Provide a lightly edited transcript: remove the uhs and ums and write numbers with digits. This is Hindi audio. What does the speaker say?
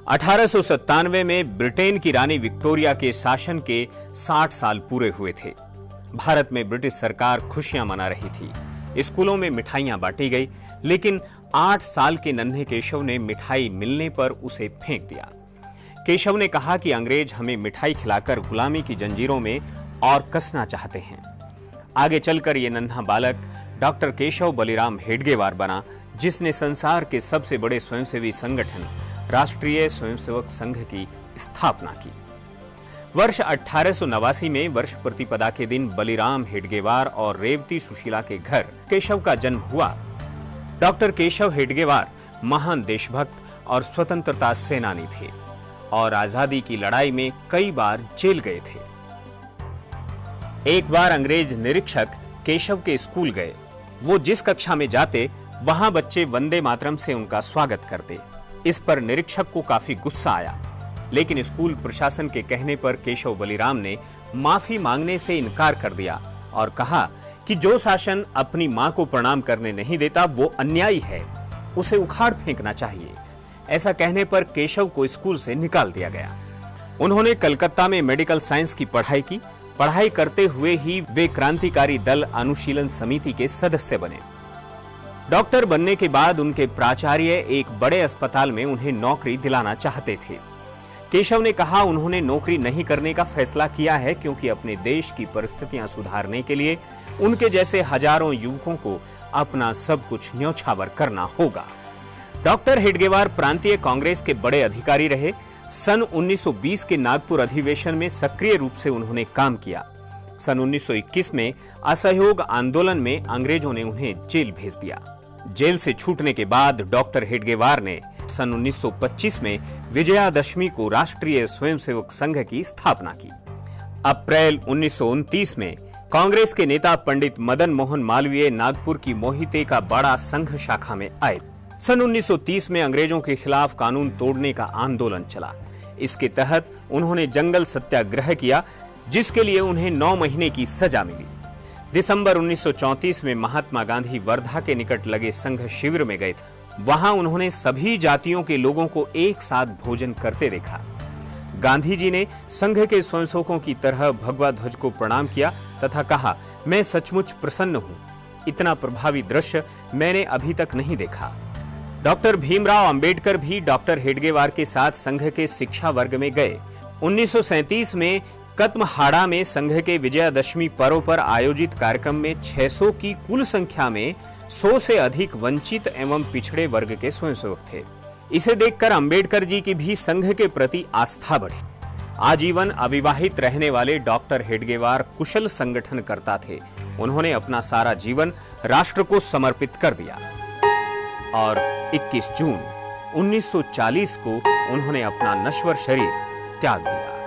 1897 में ब्रिटेन की रानी विक्टोरिया के शासन के 60 साल पूरे हुए थे। भारत में ब्रिटिश सरकार खुशियां मना रही थी। स्कूलों में मिठाइयां बांटी गई, लेकिन 8 साल के नन्हे केशव ने मिठाई मिलने पर उसे फेंक दिया। केशव ने कहा कि अंग्रेज हमें मिठाई खिलाकर गुलामी की जंजीरों में और कसना चाहते हैं। आगे चलकर यह नन्हा बालक डॉक्टर केशव बलिराम हेडगेवार बना, जिसने संसार के सबसे बड़े स्वयंसेवी संगठन राष्ट्रीय स्वयंसेवक संघ की स्थापना की। वर्ष 1889 में वर्ष प्रतिपदा के दिन बलिराम हेडगेवार और रेवती सुशीला के घर केशव का जन्म हुआ। डॉक्टर केशव हेडगेवार महान देशभक्त और स्वतंत्रता सेनानी थे और आजादी की लड़ाई में कई बार जेल गए थे। एक बार अंग्रेज निरीक्षक केशव के स्कूल गए। वो जिस कक्षा में जाते वहां बच्चे वंदे मातरम से उनका स्वागत करते। इस पर निरीक्षक को काफी गुस्सा आया, लेकिन स्कूल प्रशासन के कहने पर केशव बलिराम ने माफी मांगने से इनकार कर दिया और कहा कि जो शासन अपनी मां को प्रणाम करने नहीं देता वो अन्यायी है, उसे उखाड़ फेंकना चाहिए। ऐसा कहने पर केशव को स्कूल से निकाल दिया गया। उन्होंने कलकत्ता में मेडिकल साइंस की पढ़ाई की। पढ़ाई करते हुए ही वे क्रांतिकारी दल अनुशीलन समिति के सदस्य बने। डॉक्टर बनने के बाद उनके प्राचार्य एक बड़े अस्पताल में उन्हें नौकरी दिलाना चाहते थे। केशव ने कहा उन्होंने नौकरी नहीं करने का फैसला किया है क्योंकि अपने देश की परिस्थितियां सुधारने के लिए उनके जैसे हजारों युवकों को अपना सब कुछ न्यौछावर करना होगा। डॉक्टर हेडगेवार प्रांतीय कांग्रेस के बड़े अधिकारी रहे। सन 1920 के नागपुर अधिवेशन में सक्रिय रूप से उन्होंने काम किया। सन 1921 में असहयोग आंदोलन में अंग्रेजों ने उन्हें जेल भेज दिया। जेल से छूटने के बाद डॉक्टर हेडगेवार ने सन 1925 में विजयादशमी को राष्ट्रीय स्वयंसेवक संघ की स्थापना की। अप्रैल 1929 में कांग्रेस के नेता पंडित मदन मोहन मालवीय नागपुर की मोहिते का बड़ा संघ शाखा में आए। सन 1930 में अंग्रेजों के खिलाफ कानून तोड़ने का आंदोलन चला। इसके तहत उन्होंने जंगल सत्याग्रह किया, जिसके लिए उन्हें 9 महीने की सजा मिली। दिसंबर 1934 में महात्मा गांधी वर्धा के निकट लगे संघ शिविर में गए थे। वहां उन्होंने सभी जातियों के लोगों को एक साथ भोजन करते देखा। गांधी जी ने संघ के स्वयंसेवकों की तरह भगवा ध्वज को प्रणाम किया तथा कहा, मैं सचमुच प्रसन्न हूं। इतना प्रभावी दृश्य मैंने अभी तक नहीं देखा। डॉक्टर भीमराव अंबेडकर भी डॉक्टर हेडगेवार के साथ संघ के शिक्षा वर्ग में गए। 1937 में कत्महाड़ा में संघ के विजयादशमी पर्व पर आयोजित कार्यक्रम में 600 की कुल संख्या में 100 से अधिक वंचित एवं पिछड़े वर्ग के स्वयंसेवक थे। इसे देखकर अंबेडकर जी की भी संघ के प्रति आस्था बढ़ी। आजीवन अविवाहित रहने वाले डॉक्टर हेडगेवार कुशल संगठनकर्ता थे। उन्होंने अपना सारा जीवन राष्ट्र को समर्पित कर दिया और 21 जून 1940 को उन्होंने अपना नश्वर शरीर त्याग दिया।